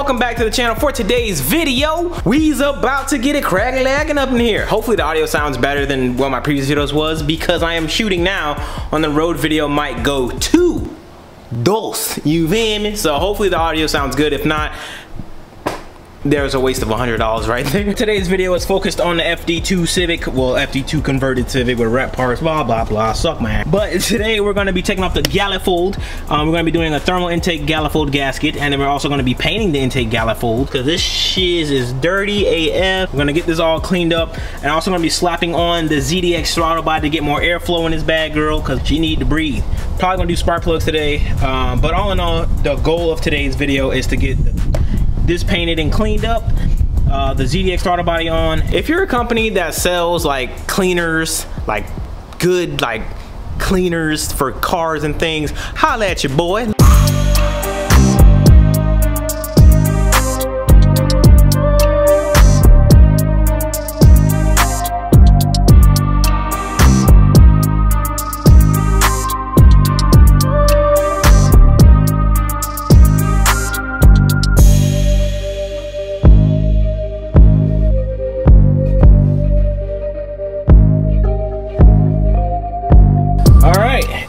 welcome back to the channel. For today's video, we's about to get it crackin' up in here. Hopefully the audio sounds better than what my previous videos was, because I am shooting now on the road video mic Go 2 Dos, you feel me? So hopefully the audio sounds good. If not, there's a waste of $100 right there. Today's video is focused on the FD2 Civic, well, FD2 converted Civic with rep parts, blah, blah, blah, suck man. But today we're gonna be taking off the gallifold. We're gonna be doing a thermal intake gallifold gasket, and then we're also gonna be painting the intake gallifold, because this shiz is dirty AF. We're gonna get this all cleaned up, and also gonna be slapping on the ZDX Throttle Body to get more airflow in this bad girl, because she need to breathe. Probably gonna do spark plugs today, but all in all, the goal of today's video is to get this painted and cleaned up, the ZDX Throttle Body on. If you're a company that sells like cleaners, like good like cleaners for cars and things, holla at your boy.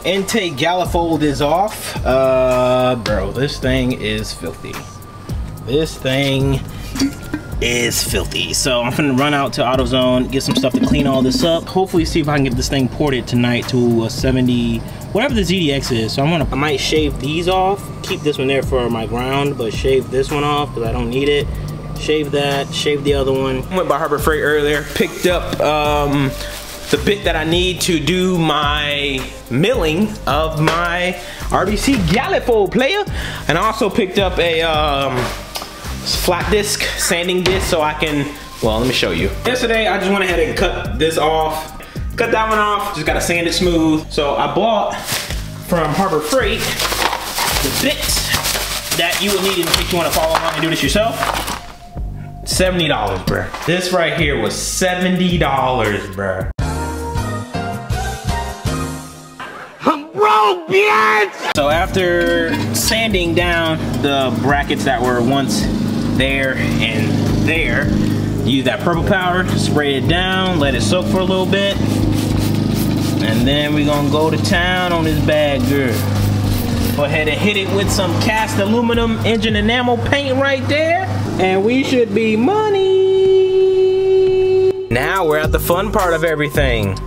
Intake gallifold is off. Bro, this thing is filthy. This thing is filthy. So I'm gonna run out to AutoZone, get some stuff to clean all this up. Hopefully see if I can get this thing ported tonight to a 70, whatever the ZDX is. So I might shave these off, keep this one there for my ground, but shave this one off because I don't need it. Shave that, shave the other one. I went by Harbor Freight earlier, picked up the bit that I need to do my milling of my RBC gallifold player, and I also picked up a flat disc sanding disc so I can, well, let me show you. Yesterday I just went ahead and cut this off, cut that one off, just gotta sand it smooth. So I bought from Harbor Freight the bit that you would need in case you want to follow along and do this yourself. $70, bruh. This right here was $70, bruh. So after sanding down the brackets that were once there and there, use that purple powder, spray it down, let it soak for a little bit, and then we're gonna go to town on this bad girl. Go ahead and hit it with some cast aluminum engine enamel paint right there, and we should be money. Now we're at the fun part of everything.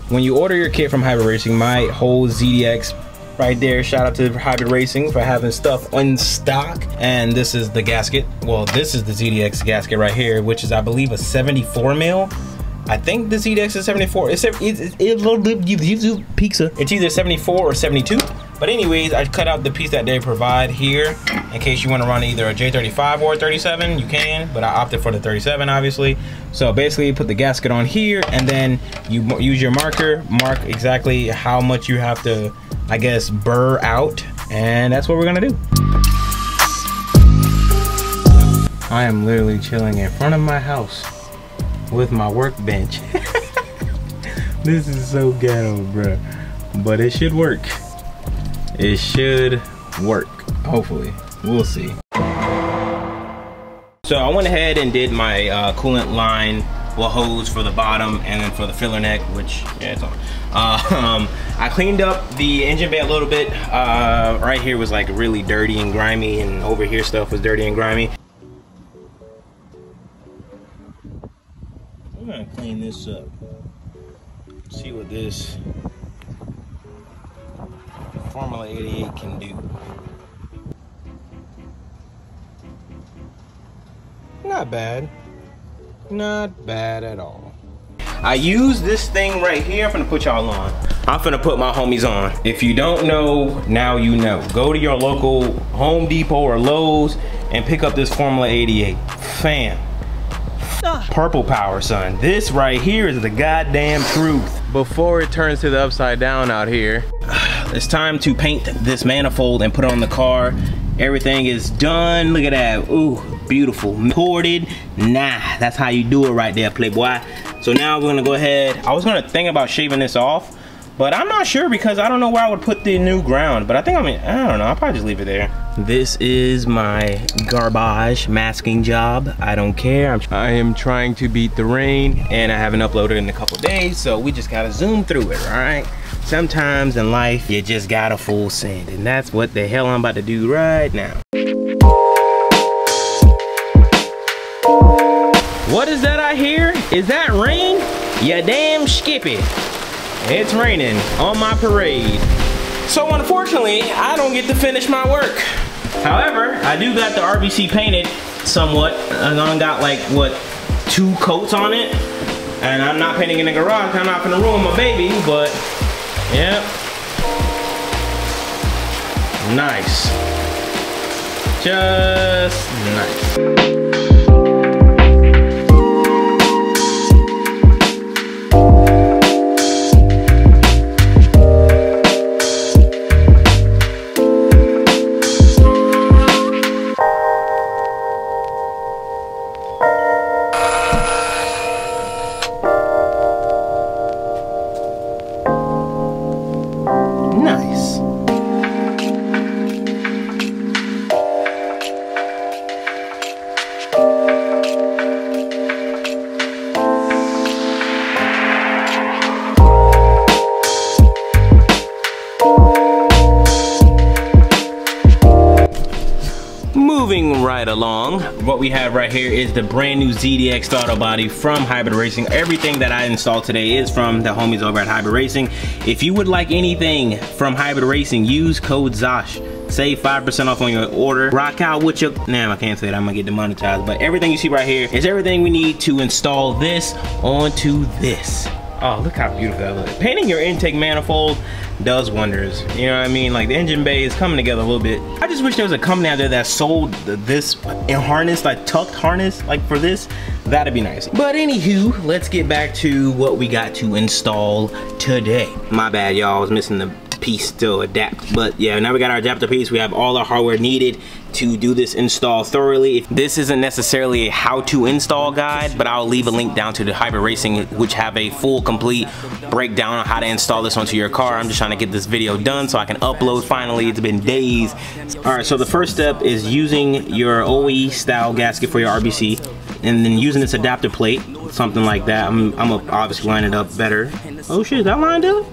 When you order your kit from Hybrid Racing, my whole ZDX right there, shout out to Hybrid Racing for having stuff in stock. And this is the gasket. Well, this is the ZDX gasket right here, which is, I believe, a 74 mil. I think the ZDX is 74. It's either 74 or 72. But anyways, I cut out the piece that they provide here in case you want to run either a J35 or a 37, you can, but I opted for the 37 obviously. So basically you put the gasket on here, and then you use your marker, mark exactly how much you have to, I guess, burr out, and that's what we're gonna do. I am literally chilling in front of my house with my workbench. This is so ghetto, bro, but it should work. It should work, hopefully. We'll see. So I went ahead and did my coolant line, well, hose for the bottom, and then for the filler neck, which, yeah, it's on. I cleaned up the engine bay a little bit. Right here was like really dirty and grimy, and over here stuff was dirty and grimy. We're gonna clean this up. See what this Formula 88 can do. Not bad. Not bad at all. I use this thing right here. I'm gonna put y'all on. I'm gonna put my homies on. If you don't know, now you know. Go to your local Home Depot or Lowe's and pick up this Formula 88. Fam. Purple power, son. This right here is the goddamn truth. Before it turns to the upside down out here, it's time to paint this manifold and put it on the car. Everything is done. Look at that. Ooh, beautiful. Ported. Nah, that's how you do it right there, playboy. So now we're gonna go ahead. I was gonna think about shaving this off, but I'm not sure because I don't know where I would put the new ground. But I think I don't know. I'll probably just leave it there. This is my garbage masking job. I don't care. I am trying to beat the rain, and I haven't uploaded in a couple days, so we just gotta zoom through it, all right? Sometimes in life, you just gotta full send, and that's what the hell I'm about to do right now. What is that I hear? Is that rain? Ya damn skippy. It's raining on my parade. So unfortunately, I don't get to finish my work. However, I do got the RBC painted somewhat. I got like, what, 2 coats on it? And I'm not painting in the garage. I'm not gonna ruin my baby, but yeah. Nice. Just nice. Moving right along, what we have right here is the brand new ZDX Throttle Body from Hybrid Racing. Everything that I installed today is from the homies over at Hybrid Racing. If you would like anything from Hybrid Racing, use code Zosh. Save 5% off on your order. Rock out with your, I can't say that, I'm gonna get demonetized, but everything you see right here is everything we need to install this onto this. Oh, look how beautiful that looks. Painting your intake manifold does wonders. You know what I mean? Like the engine bay is coming together a little bit. I just wish there was a company out there that sold this harness, like tucked harness, like for this. That'd be nice. But anywho, let's get back to what we got to install today. My bad, y'all. I was missing the piece still, adapt. But yeah, now we got our adapter piece. We have all the hardware needed to do this install thoroughly. This isn't necessarily a how-to install guide, but I'll leave a link down to the Hybrid Racing, which have a full complete breakdown on how to install this onto your car. I'm just trying to get this video done so I can upload finally. It's been days. All right, so the first step is using your OE style gasket for your RBC, and then using this adapter plate, something like that. I'm gonna obviously line it up better. Oh shit, that lined up?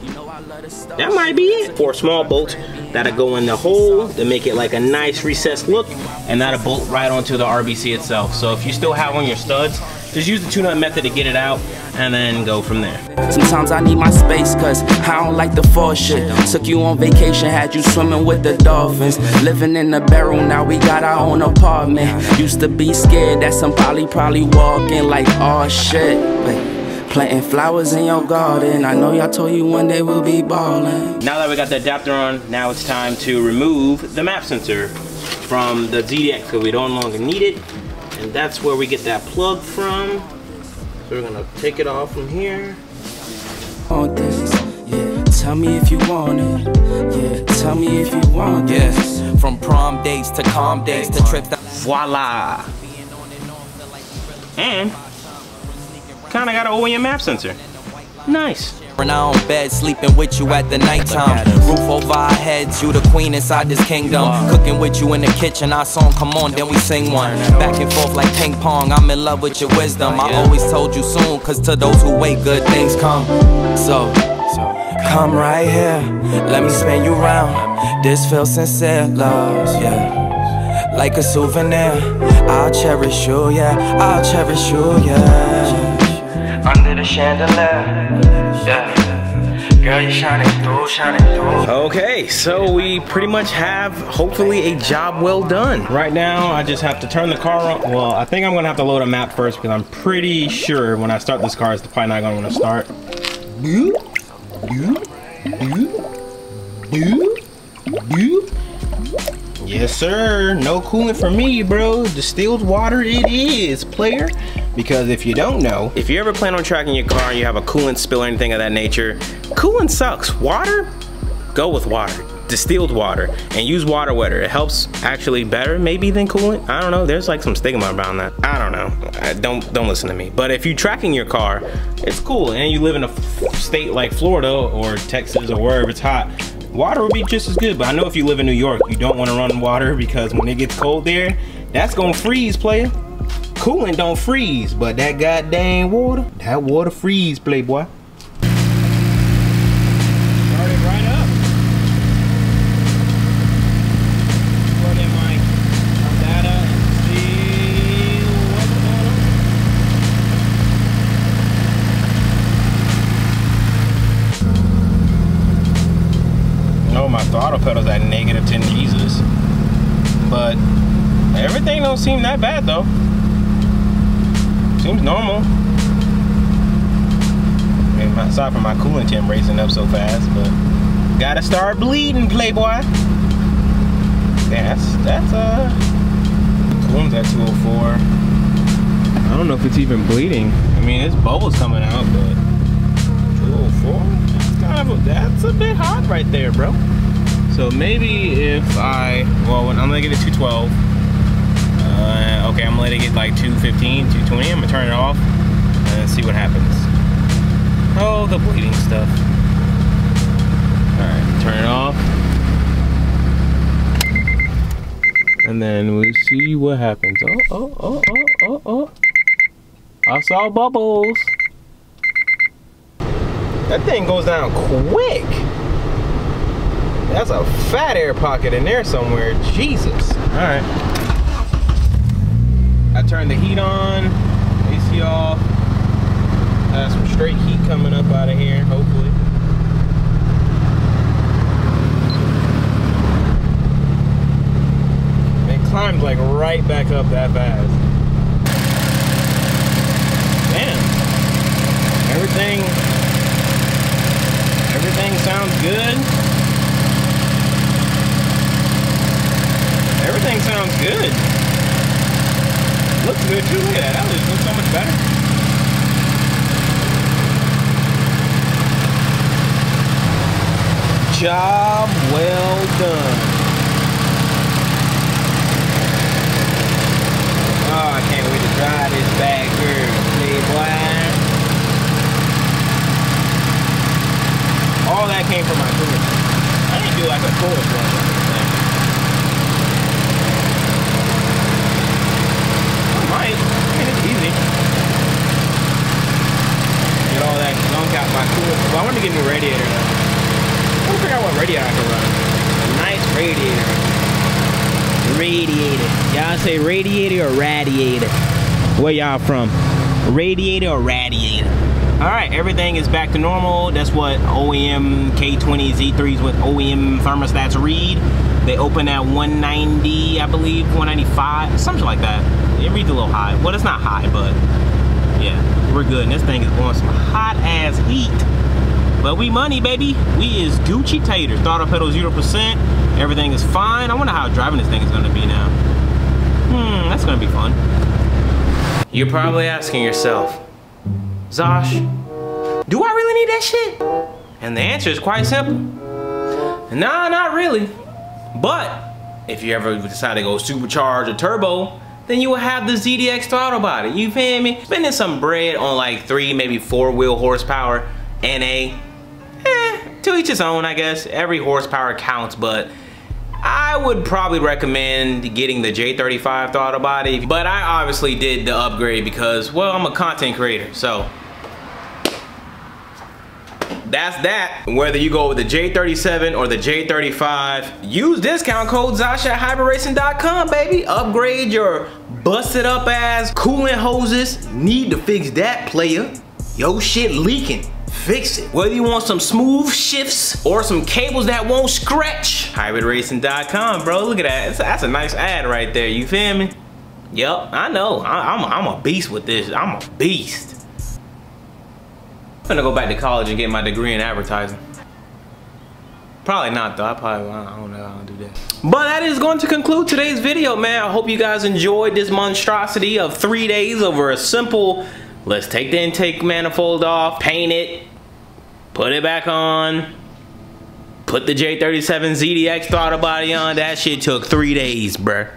That might be it. 4 small bolts that'll go in the hole to make it like a nice recessed look, and that'll bolt right onto the RBC itself. So if you still have on your studs, just use the tune-up method to get it out and then go from there. Sometimes I need my space cause I don't like the fall shit. Took you on vacation, had you swimming with the dolphins. Living in a barrel, now we got our own apartment. Used to be scared that somebody probably walk in like, oh shit. Wait. Planting flowers in your garden. I know y'all told you one day we'll be ballin'. Now that we got the adapter on, now it's time to remove the map sensor from the ZDX because we no longer need it. And that's where we get that plug from. So we're gonna take it off from here. On this, yeah. Tell me if you want it. Yeah, tell me if you want it. Yes. From prom days to calm days to trips. Voila. And kinda got an OEM map sensor. Nice. When I on bed, sleeping with you at the nighttime. Roof over our heads, you the queen inside this kingdom. Cooking with you in the kitchen, our song come on, then we sing one. Back and forth like ping pong, I'm in love with your wisdom. I always told you soon, cause to those who wait, good things come. So come right here, let me spin you round. This feels sincere, love, yeah. Like a souvenir, I'll cherish you, yeah. I'll cherish you, yeah. Under the chandelier, yeah. Girl, you're shining through, shining through. Okay, so we pretty much have, hopefully, a job well done. Right now, I just have to turn the car on. Well, I think I'm gonna have to load a map first because I'm pretty sure when I start this car, it's probably not gonna wanna start. Yes, sir. No coolant for me, bro. Distilled water it is, player. Because if you don't know, if you ever plan on tracking your car and you have a coolant spill or anything of that nature, coolant sucks. Water, go with water. Distilled water, and use water wetter. It helps actually better maybe than coolant. I don't know, there's like some stigma around that. I don't know, don't listen to me. But if you're tracking your car, it's cool, and you live in a state like Florida or Texas or wherever it's hot, Water would be just as good, but I know if you live in New York, you don't want to run water because when it gets cold there, that's gonna freeze, player. Coolant don't freeze, but that goddamn water, that water freeze, playboy. Started right up. Plug in my data and see what's going on. Oh, my throttle pedal's at -10 Jesus, but everything don't seem that bad though. Seems normal. I mean, aside from my coolant temp racing up so fast, but gotta start bleeding, playboy. Yeah, that's coolant's at 204. I don't know if it's even bleeding. I mean, it's bubbles coming out, but 204. That's a bit hot right there, bro. So maybe if well, I'm gonna get it 212. Okay, I'm gonna let it get like 215, 220. I'm gonna turn it off and see what happens. Oh, the bleeding stuff. Alright, turn it off. And then we'll see what happens. Oh. I saw bubbles. That thing goes down quick. That's a fat air pocket in there somewhere. Jesus. Alright. I turned the heat on, AC off. Have some straight heat coming up out of here, hopefully. It climbed like right back up that fast. Damn. Everything sounds good. Everything sounds good. Looks good too. Look at that. That looks so much better. Job well done. Oh, I can't wait to drive this bad girl, playboy. All that came from my coolant. I didn't do like a coolant flush or anything. I mean, it's easy. Get all that gunk out my coolant. Well, I want to get a new radiator now. I want to figure out what radiator I can run. A nice radiator. Radiator. Y'all say radiator or radiator? Where y'all from? Radiator or radiator? Alright, everything is back to normal. That's what OEM K20 Z3s with OEM thermostats read. They open at 190, I believe, 195, something like that. It reads a little high. Well, it's not high, but yeah, we're good. And this thing is blowing some hot ass heat. But we money, baby. We is Gucci tater. Throttle pedal 0%. Everything is fine. I wonder how driving this thing is gonna be now. That's gonna be fun. You're probably asking yourself, Zosh, do I really need that shit? And the answer is quite simple. Nah, not really. But if you ever decide to go supercharged or turbo, then you will have the ZDX Throttle Body. You feel me? Spending some bread on like 3, maybe 4 wheel horsepower, NA. To each his own, I guess. Every horsepower counts, but I would probably recommend getting the J35 Throttle Body. But I obviously did the upgrade because, well, I'm a content creator, so that's that. Whether you go with the J37 or the J35, use discount code Zosh at hybridracing.com, baby. Upgrade your busted up ass coolant hoses. Need to fix that, player. Yo shit leaking. Fix it. Whether you want some smooth shifts or some cables that won't scratch, hybridracing.com, bro. Look at that. That's a nice ad right there. You feel me? Yup, I know. I'm a beast with this. I'm a beast. I'm gonna go back to college and get my degree in advertising. Probably not though. I don't know how to do that. But that is going to conclude today's video, man. I hope you guys enjoyed this monstrosity of 3 days over a simple, let's take the intake manifold off, paint it, put it back on, put the J37 ZDX Throttle Body on. That shit took 3 days, bruh.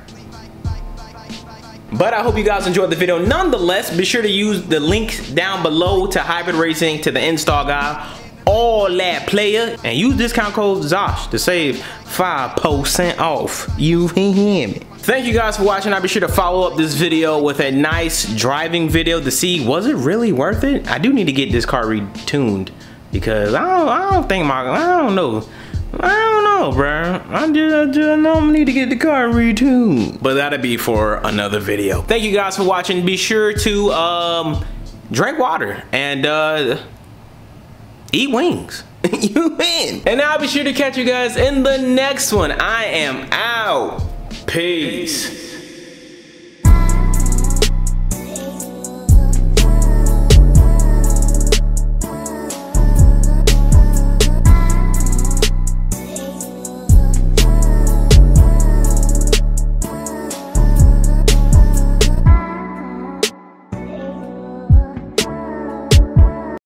But I hope you guys enjoyed the video. Nonetheless, be sure to use the links down below to Hybrid Racing, to the install guide, all that, player. And use discount code ZOSH to save 5% off. You hear me? Thank you guys for watching. I'll be sure to follow up this video with a nice driving video to see, was it really worth it? I do need to get this car retuned because I don't know, bro. I just know I need to get the car retuned. But that'll be for another video. Thank you guys for watching. Be sure to drink water and eat wings. You win. And I'll be sure to catch you guys in the next one. I am out. Peace.